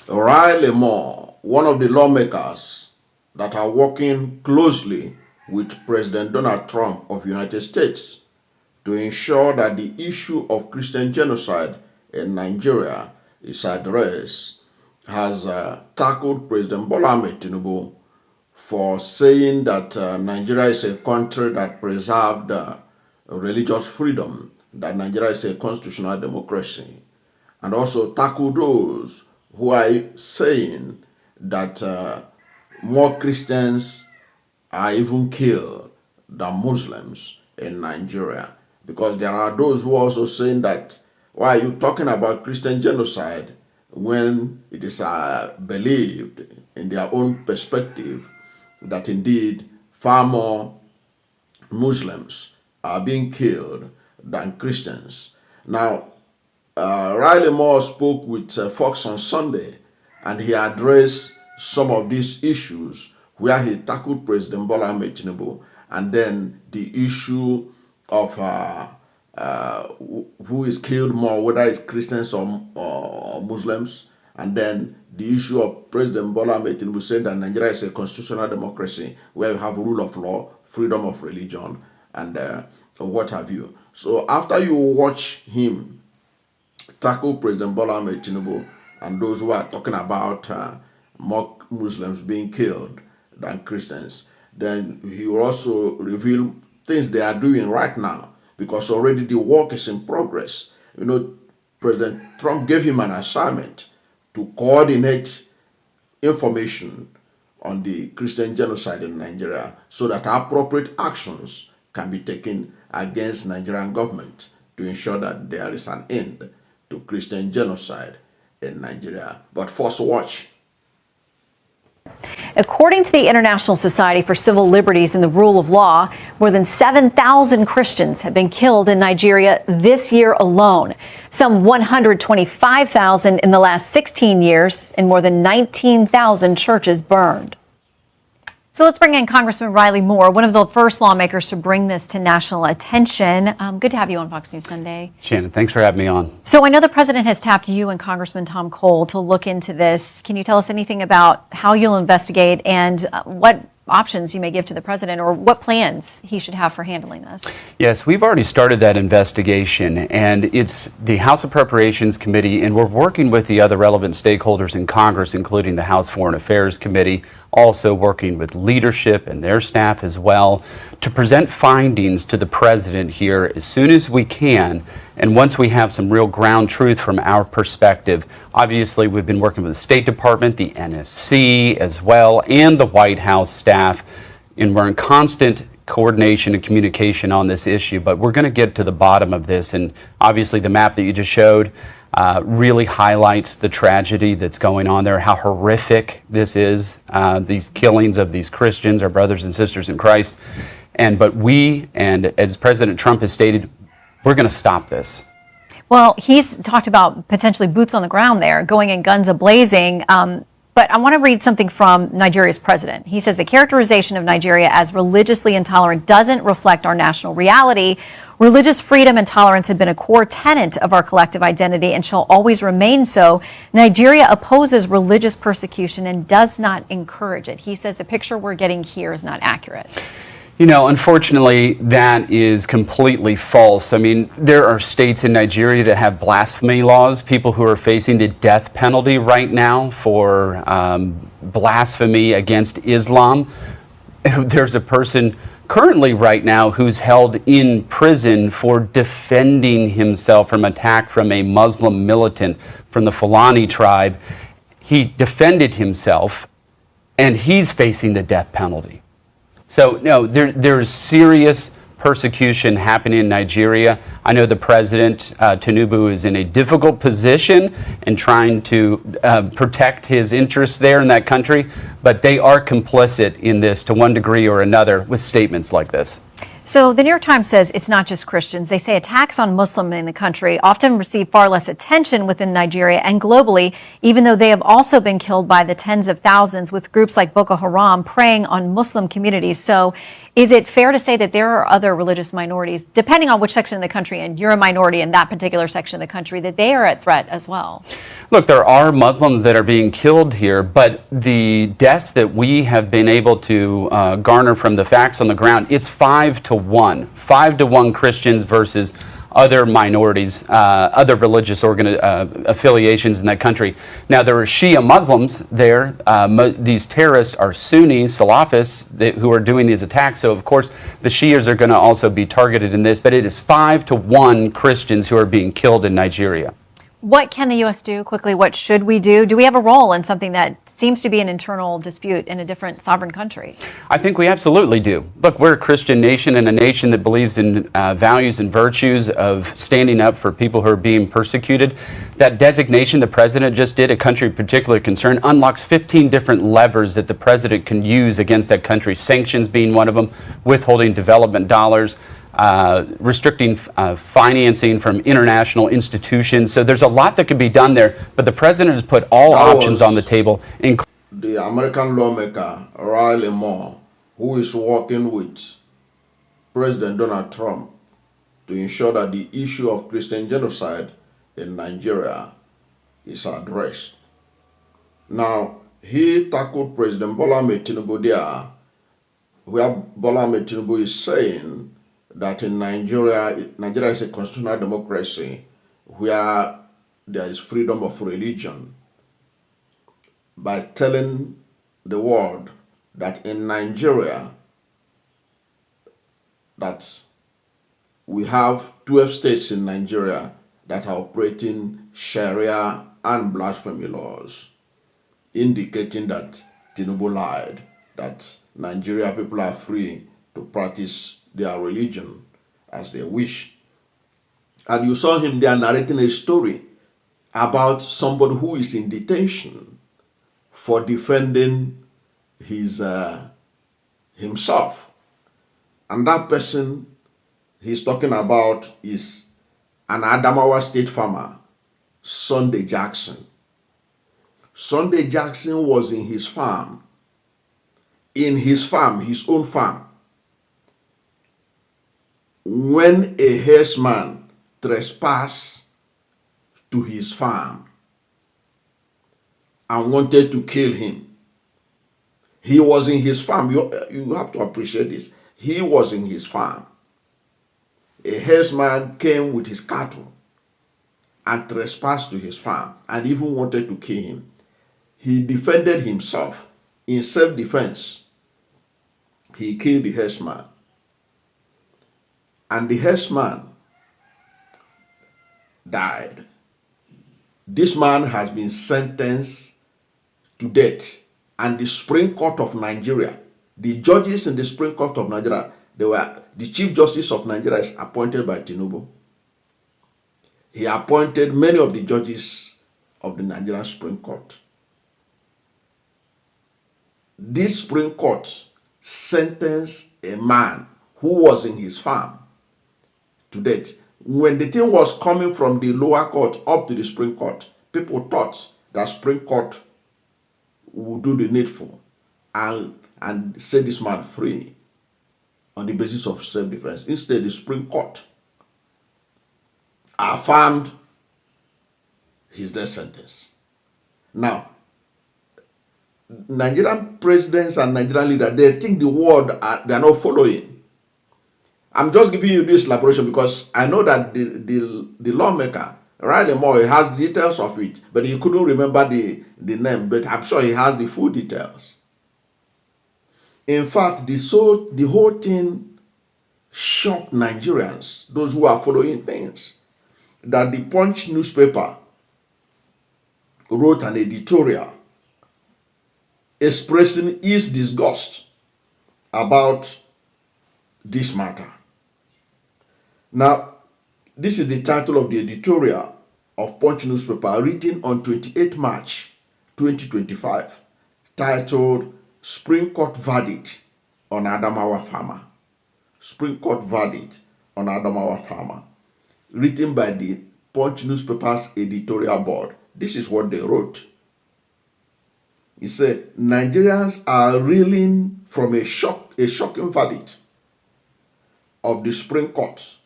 Riley Moore, one of the lawmakers that are working closely with President Donald Trump of the United States to ensure that the issue of Christian genocide in Nigeria is addressed, has tackled President Bola Ahmed Tinubu for saying that Nigeria is a country that preserved religious freedom, that Nigeria is a constitutional democracy, and also tackle those who are saying that more Christians are even killed than Muslims in Nigeria. Because there are those who are also saying that, why are you talking about Christian genocide when it is believed in their own perspective that indeed far more Muslims are being killed than Christians. Now, Riley Moore spoke with Fox on Sunday, and he addressed some of these issues where he tackled President Bola Ahmed Tinubu, and then the issue of who is killed more, whether it's Christians or Muslims, and then the issue of President Bola Ahmed Tinubu saying that Nigeria is a constitutional democracy where you have rule of law, freedom of religion, and what have you. So after you watch him tackle President Bola Ahmed Tinubu and those who are talking about more Muslims being killed than Christians, then he will also reveal things they are doing right now, because already the work is in progress. You know, President Trump gave him an assignment to coordinate information on the Christian genocide in Nigeria so that appropriate actions can be taken against Nigerian government to ensure that there is an end to Christian genocide in Nigeria. But first, watch. According to the International Society for Civil Liberties and the Rule of Law, more than 7,000 Christians have been killed in Nigeria this year alone, some 125,000 in the last 16 years, and more than 19,000 churches burned. So let's bring in Congressman Riley Moore, one of the first lawmakers to bring this to national attention. Good to have you on Fox News Sunday. Shannon, thanks for having me on. So I know the president has tapped you and Congressman Tom Cole to look into this. Can you tell us anything about how you'll investigate and what options you may give to the president, or what plans he should have for handling this? Yes, we've already started that investigation, and it's the House Appropriations Committee, and we're working with the other relevant stakeholders in Congress, including the House Foreign Affairs Committee, also working with leadership and their staff as well, to present findings to the president here as soon as we can. And once we have some real ground truth from our perspective, obviously we've been working with the State Department, the NSC as well, and the White House staff, and we're in constant coordination and communication on this issue. But we're going to get to the bottom of this, and obviously the map that you just showed really highlights the tragedy that's going on there, how horrific this is, these killings of these Christians, our brothers and sisters in Christ. But we, and as President Trump has stated, we're going to stop this. Well, he's talked about potentially boots on the ground there, going in guns a-blazing. But I want to read something from Nigeria's president. He says the characterization of Nigeria as religiously intolerant doesn't reflect our national reality. Religious freedom and tolerance have been a core tenet of our collective identity and shall always remain so. Nigeria opposes religious persecution and does not encourage it. He says the picture we're getting here is not accurate. You know, unfortunately, that is completely false. I mean, there are states in Nigeria that have blasphemy laws, people who are facing the death penalty right now for blasphemy against Islam. There's a person currently right now who's held in prison for defending himself from attack from a Muslim militant from the Fulani tribe. He defended himself, and he's facing the death penalty. So, no, there's serious persecution happening in Nigeria. I know the President, Tinubu, is in a difficult position in trying to protect his interests there in that country, but they are complicit in this to one degree or another with statements like this. So the New York Times says it's not just Christians. They say attacks on Muslims in the country often receive far less attention within Nigeria and globally, even though they have also been killed by the tens of thousands, with groups like Boko Haram preying on Muslim communities. So Is it fair to say that there are other religious minorities, depending on which section of the country, and you're a minority in that particular section of the country, that they are at threat as well? Look, there are Muslims that are being killed here, but the deaths that we have been able to garner from the facts on the ground, it's 5-1. 5-1 Christians versus other minorities, other religious affiliations in that country. Now, there are Shia Muslims there. These terrorists are Sunnis, Salafists, who are doing these attacks. So, of course, the Shias are going to also be targeted in this. But it is 5-1 Christians who are being killed in Nigeria. What can the U.S. do quickly? What should we do? Do we have a role in something that seems to be an internal dispute in a different sovereign country? I think we absolutely do. Look, we're a Christian nation and a nation that believes in values and virtues of standing up for people who are being persecuted. That designation the president just did, a country of particular concern, unlocks 15 different levers that the president can use against that country, sanctions being one of them, withholding development dollars, restricting financing from international institutions. So there's a lot that could be done there, but the president has put all options on the table. The American lawmaker, Riley Moore, who is working with President Donald Trump to ensure that the issue of Christian genocide in Nigeria is addressed. Now, he tackled President Bola Ahmed Tinubu there, where Bola Ahmed Tinubu is saying that in Nigeria is a constitutional democracy where there is freedom of religion, by telling the world that in Nigeria that we have 12 states in Nigeria that are operating Sharia and blasphemy laws, indicating that Tinubu lied, that Nigeria people are free to practice their religion as they wish. And you saw him there narrating a story about somebody who is in detention for defending his himself. And that person he's talking about is an Adamawa state farmer, Sunday Jackson. Sunday Jackson was in his farm, his own farm, when a herdsman trespassed to his farm and wanted to kill him. He was in his farm. You have to appreciate this. He was in his farm. A herdsman came with his cattle and trespassed to his farm and even wanted to kill him. He defended himself. In self-defense, he killed the herdsman. And the herdsman died. This man has been sentenced to death. And the Supreme Court of Nigeria, the judges in the Supreme Court of Nigeria, the Chief Justice of Nigeria is appointed by Tinubu. He appointed many of the judges of the Nigerian Supreme Court. This Supreme Court sentenced a man who was in his farm to death. When the thing was coming from the lower court up to the Supreme Court, people thought that Supreme Court would do the needful and set this man free on the basis of self-defense. Instead, the Supreme Court affirmed his death sentence. Now, Nigerian presidents and Nigerian leaders, they think the world they are not following. I'm just giving you this elaboration because I know that the lawmaker, Riley Moore, has details of it, but he couldn't remember the name, but I'm sure he has the full details. In fact, the whole thing shocked Nigerians, those who are following things, that the Punch newspaper wrote an editorial expressing its disgust about this matter. Now, this is the title of the editorial of Punch newspaper written on 28 March 2025, titled Supreme Court Verdict on Adamawa Farmer. Supreme Court Verdict on Adamawa Farmer. Written by the Punch newspaper's editorial board. This is what they wrote. He said, Nigerians are reeling from a shocking verdict of the Supreme Court,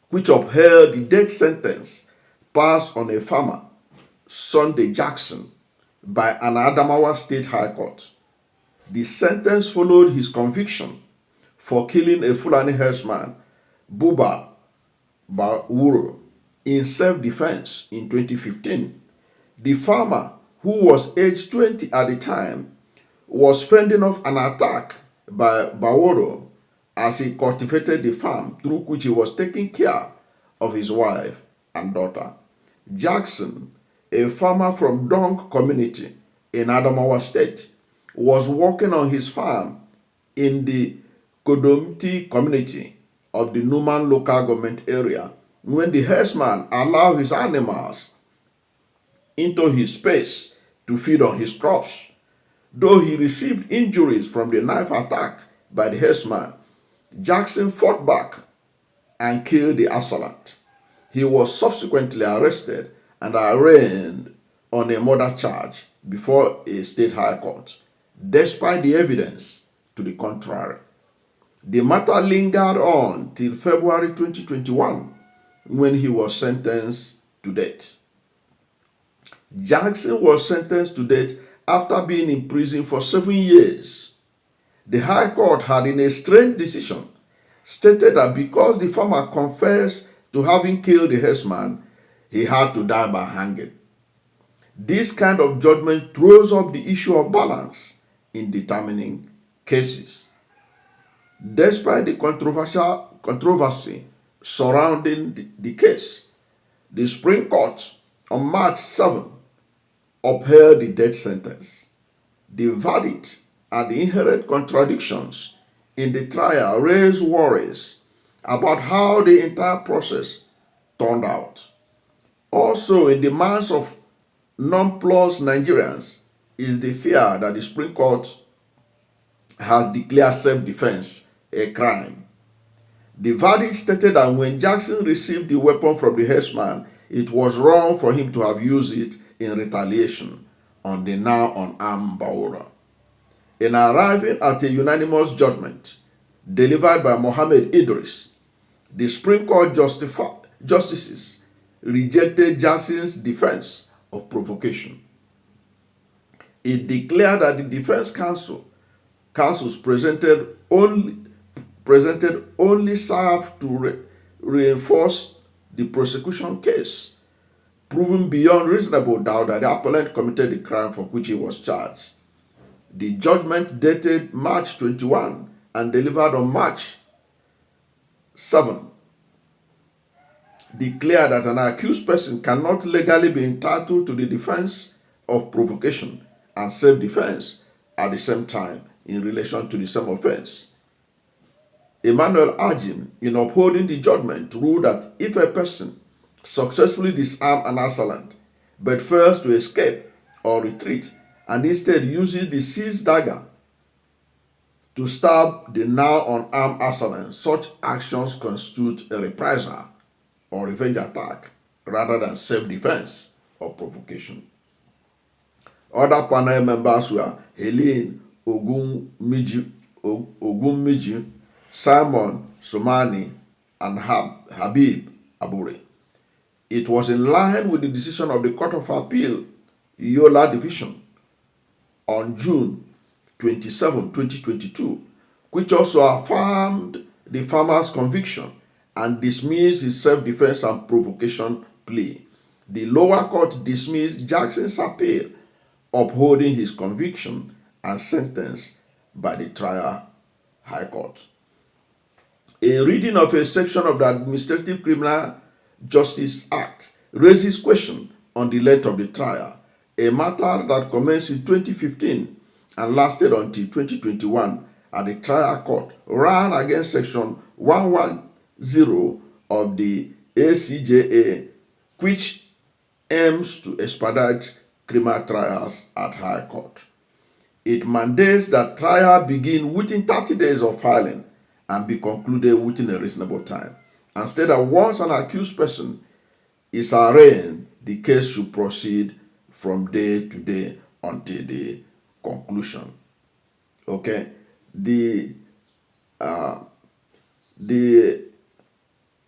which upheld the death sentence passed on a farmer, Sunday Jackson, by an Adamawa State High Court. The sentence followed his conviction for killing a Fulani herdsman, Buba Bawuro, in self-defense in 2015. The farmer, who was aged 20 at the time, was fending off an attack by Bawuro as he cultivated the farm through which he was taking care of his wife and daughter. Jackson, a farmer from Dong community in Adamawa State, was working on his farm in the Kodomti community of the Numan local government area when the herdsman allowed his animals into his space to feed on his crops. Though he received injuries from the knife attack by the herdsman, Jackson fought back and killed the assailant. He was subsequently arrested and arraigned on a murder charge before a state high court, despite the evidence to the contrary. The matter lingered on till February 2021 when he was sentenced to death. Jackson was sentenced to death after being in prison for 7 years. The High Court had, in a strange decision, stated that because the farmer confessed to having killed the herdsman, he had to die by hanging. This kind of judgment throws up the issue of balance in determining cases. Despite the controversy surrounding the case, the Supreme Court on March 7 upheld the death sentence. The verdict and the inherent contradictions in the trial raised worries about how the entire process turned out. Also, in the minds of nonplussed Nigerians is the fear that the Supreme Court has declared self-defense a crime. The verdict stated that when Jackson received the weapon from the herdsman, it was wrong for him to have used it in retaliation on the now unarmed Bawuro. In arriving at a unanimous judgment delivered by Mohammed Idris, the Supreme Court justices rejected Jackson's defense of provocation. It declared that the defense counsels presented only served to reinforce the prosecution case, proving beyond reasonable doubt that the appellant committed the crime for which he was charged. The judgment, dated March 21 and delivered on March 7, declared that an accused person cannot legally be entitled to the defense of provocation and self-defense at the same time in relation to the same offense. Emmanuel Agim, in upholding the judgment, ruled that if a person successfully disarmed an assailant but fails to escape or retreat and instead uses the seized dagger to stab the now unarmed assailant, such actions constitute a reprisal or revenge attack rather than self-defense or provocation. Other panel members were Helene Ogunmiji, Simon Somani, and Habib Abure. It was in line with the decision of the Court of Appeal, Yola Division, on June 27, 2022, which also affirmed the farmer's conviction and dismissed his self-defense and provocation plea. The lower court dismissed Jackson's appeal, upholding his conviction and sentence by the trial high court. A reading of a section of the Administrative Criminal Justice Act raises question on the length of the trial, a matter that commenced in 2015 and lasted until 2021 at the trial court ran against Section 110 of the ACJA, which aims to expedite criminal trials at high court. It mandates that trial begin within 30 days of filing and be concluded within a reasonable time. And state that once an accused person is arraigned, the case should proceed from day to day until the conclusion. Okay? The the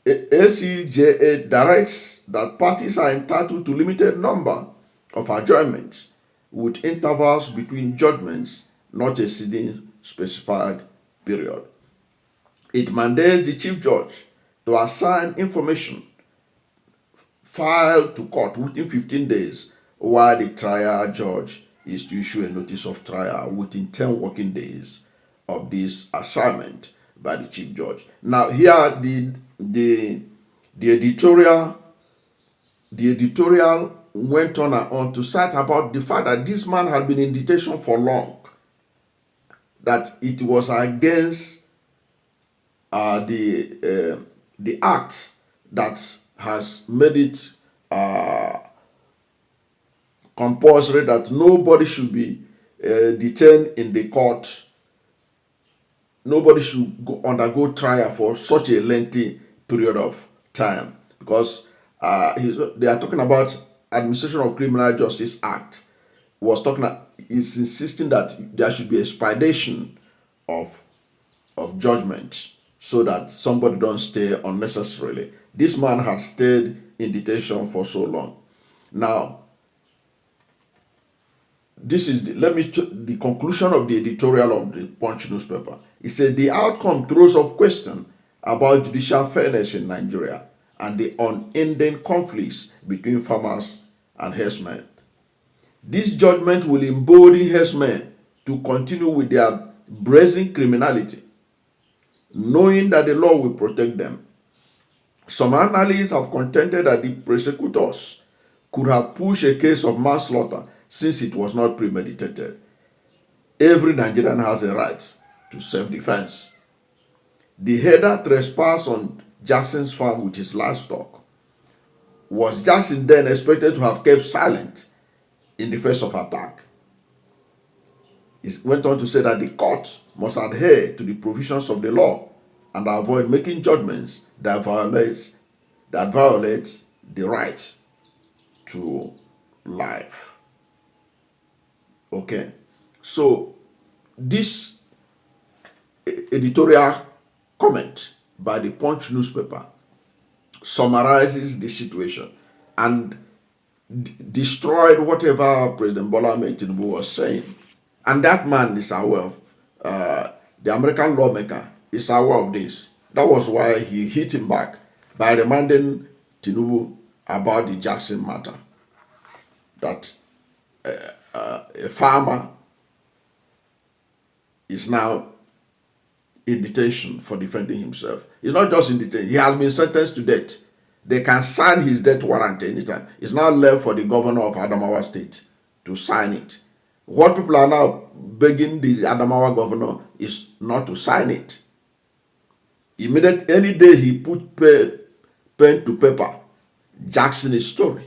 ACJA directs that parties are entitled to limited number of adjournments with intervals between judgments not exceeding specified period. It mandates the chief judge to assign information filed to court within 15 days, while the trial judge is to issue a notice of trial within 10 working days of this assignment by the chief judge. Now, here the editorial went on and on to cite about the fact that this man had been in detention for long, that it was against the act that has made it compulsory that nobody should be detained in the court. Nobody should undergo trial for such a lengthy period of time, because they are talking about Administration of Criminal Justice Act. Is insisting that there should be expedition of judgment so that somebody don't stay unnecessarily. This man had stayed in detention for so long. Now, this is the conclusion of the editorial of the Punch newspaper. It said the outcome throws up question about judicial fairness in Nigeria and the unending conflicts between farmers and herdsmen. This judgment will embolden herdsmen to continue with their brazen criminality, knowing that the law will protect them. Some analysts have contended that the prosecutors could have pushed a case of manslaughter since it was not premeditated. Every Nigerian has a right to self-defense. The herder trespassed on Jackson's farm with his livestock. Was Jackson then expected to have kept silent in the face of attack? He went on to say that the court must adhere to the provisions of the law and avoid making judgments that violate the right to life. Okay, so this editorial comment by the Punch newspaper summarizes the situation and destroyed whatever President Bola Ahmed Tinubu was saying. And that man is aware of, the American lawmaker is aware of this. That was why he hit him back by reminding Tinubu about the Jackson matter. That a farmer is now in detention for defending himself. He's not just in detention, he has been sentenced to death. They can sign his death warrant anytime. It's now left for the governor of Adamawa state to sign it. What people are now begging the Adamawa governor is not to sign it. Immediately, any day he put pen to paper, Jackson is story.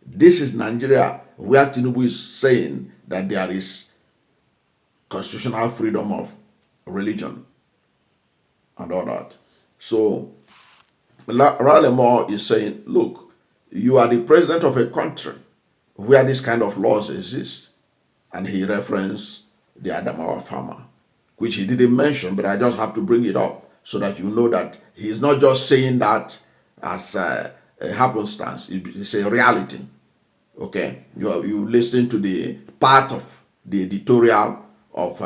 This is Nigeria, where Tinubu is saying that there is constitutional freedom of religion and all that. So, Raleigh Moore is saying, look, you are the president of a country where this kind of laws exist. And he referenced the Adamawa farmer, which he didn't mention, but I just have to bring it up so that you know that he is not just saying that as a happenstance. It's a reality. Okay, you listen to the part of the editorial of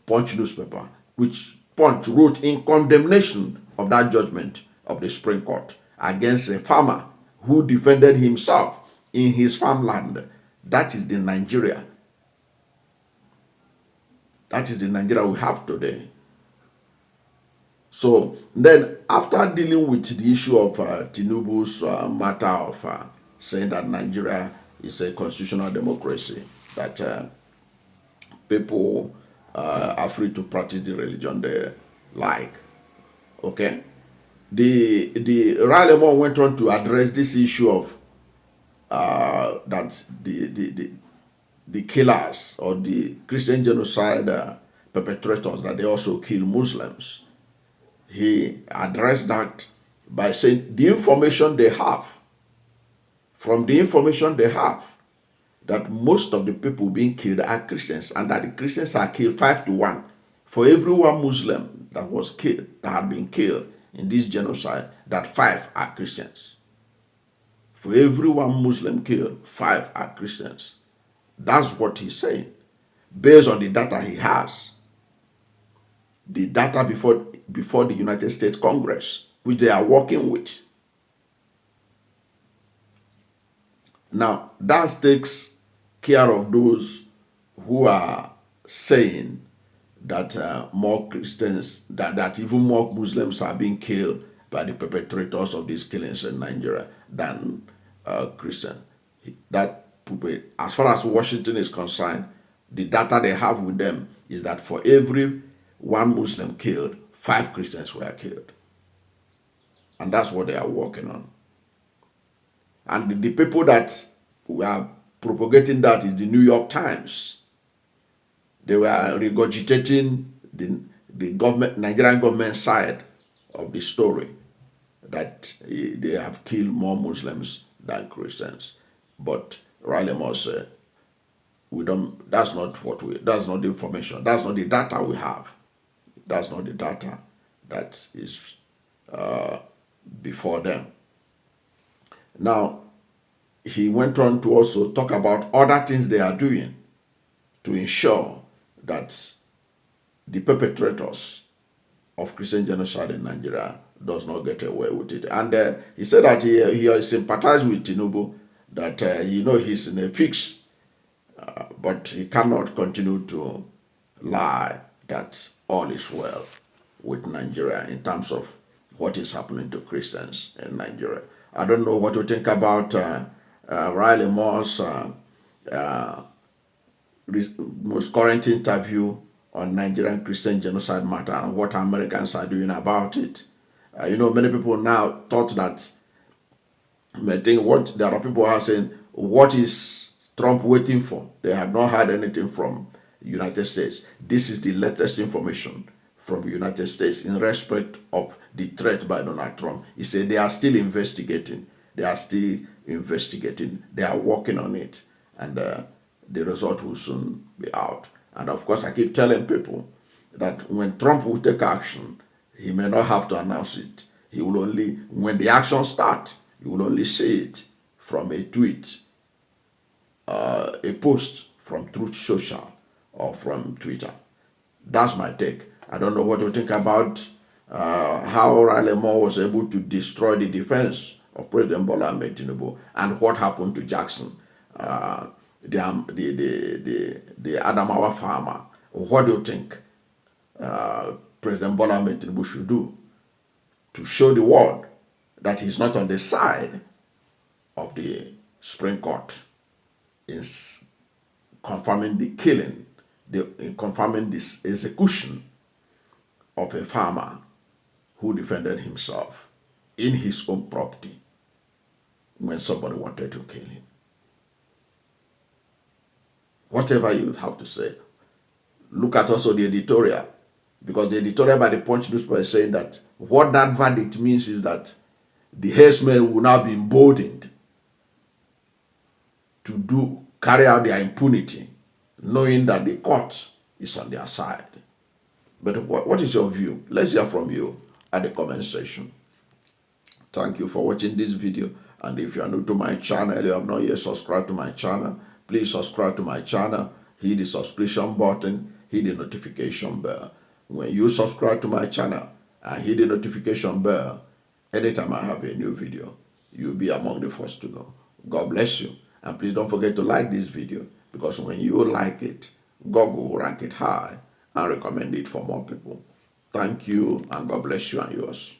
Punch newspaper, which Punch wrote in condemnation of that judgment of the Supreme Court against a farmer who defended himself in his farmland. That is the Nigeria. That is the Nigeria we have today. So then, after dealing with the issue of Tinubu's matter of saying that Nigeria is a constitutional democracy, that people are free to practice the religion they like, okay? The Raleigh Moore went on to address this issue of that the killers or the Christian genocide perpetrators, that they also kill Muslims. He addressed that by saying the information they have, from the information they have, that most of the people being killed are Christians, and that the Christians are killed 5 to 1 for every one Muslim that was killed, that had been killed in this genocide, that 5 are Christians. For every 1 Muslim killed, 5 are Christians. That's what he's saying, based on the data he has. The data before the United States Congress, which they are working with. Now, that takes care of those who are saying that more Christians, that even more Muslims are being killed by the perpetrators of these killings in Nigeria than Christians. As far as Washington is concerned, the data they have with them is that for every 1 Muslim killed, 5 Christians were killed. And that's what they are working on. And the people that were propagating that is the New York Times. They were regurgitating the government, Nigerian government side of the story, that they have killed more Muslims than Christians. But Riley Moore said, that's not the information, that's not the data we have. That's not the data that is before them. Now, he went on to also talk about other things they are doing to ensure that the perpetrators of Christian genocide in Nigeria does not get away with it. And he said that he sympathized with Tinubu, that he's in a fix, but he cannot continue to lie that all is well with Nigeria in terms of what is happening to Christians in Nigeria. I don't know what to think about Riley Moore's most current interview on Nigerian Christian genocide matter and what Americans are doing about it. Many people now thought that, there are people who are saying, what is Trump waiting for? They have not heard anything from the United States. This is the latest information from the United States in respect of the threat by Donald Trump. He said they are still investigating. They are working on it. And the result will soon be out. And of course, I keep telling people that when Trump will take action, he may not have to announce it. He will only, when the action starts, you will only see it from a tweet, a post from Truth Social or from Twitter. That's my take. I don't know what to think about how Riley Moore was able to destroy the defense of President Bola Ahmed Tinubu and what happened to Jackson, the Adamawa farmer. What do you think President Bola Ahmed Tinubu should do to show the world that he's not on the side of the Supreme Court in confirming the killing, in confirming this execution of a farmer who defended himself in his own property when somebody wanted to kill him? Whatever you have to say, look at also the editorial, because the editorial by the Punch newspaper is saying that what that verdict means is that the herdsmen will now be emboldened to carry out their impunity, knowing that the court is on their side. But what is your view? Let's hear from you at the comment section. Thank you for watching this video. And if you are new to my channel, you have not yet subscribed to my channel, please subscribe to my channel, hit the subscription button, hit the notification bell. When you subscribe to my channel and hit the notification bell, anytime I have a new video, you'll be among the first to know. God bless you. And please don't forget to like this video, because when you like it, Google will rank it high and recommend it for more people. Thank you, and God bless you and yours.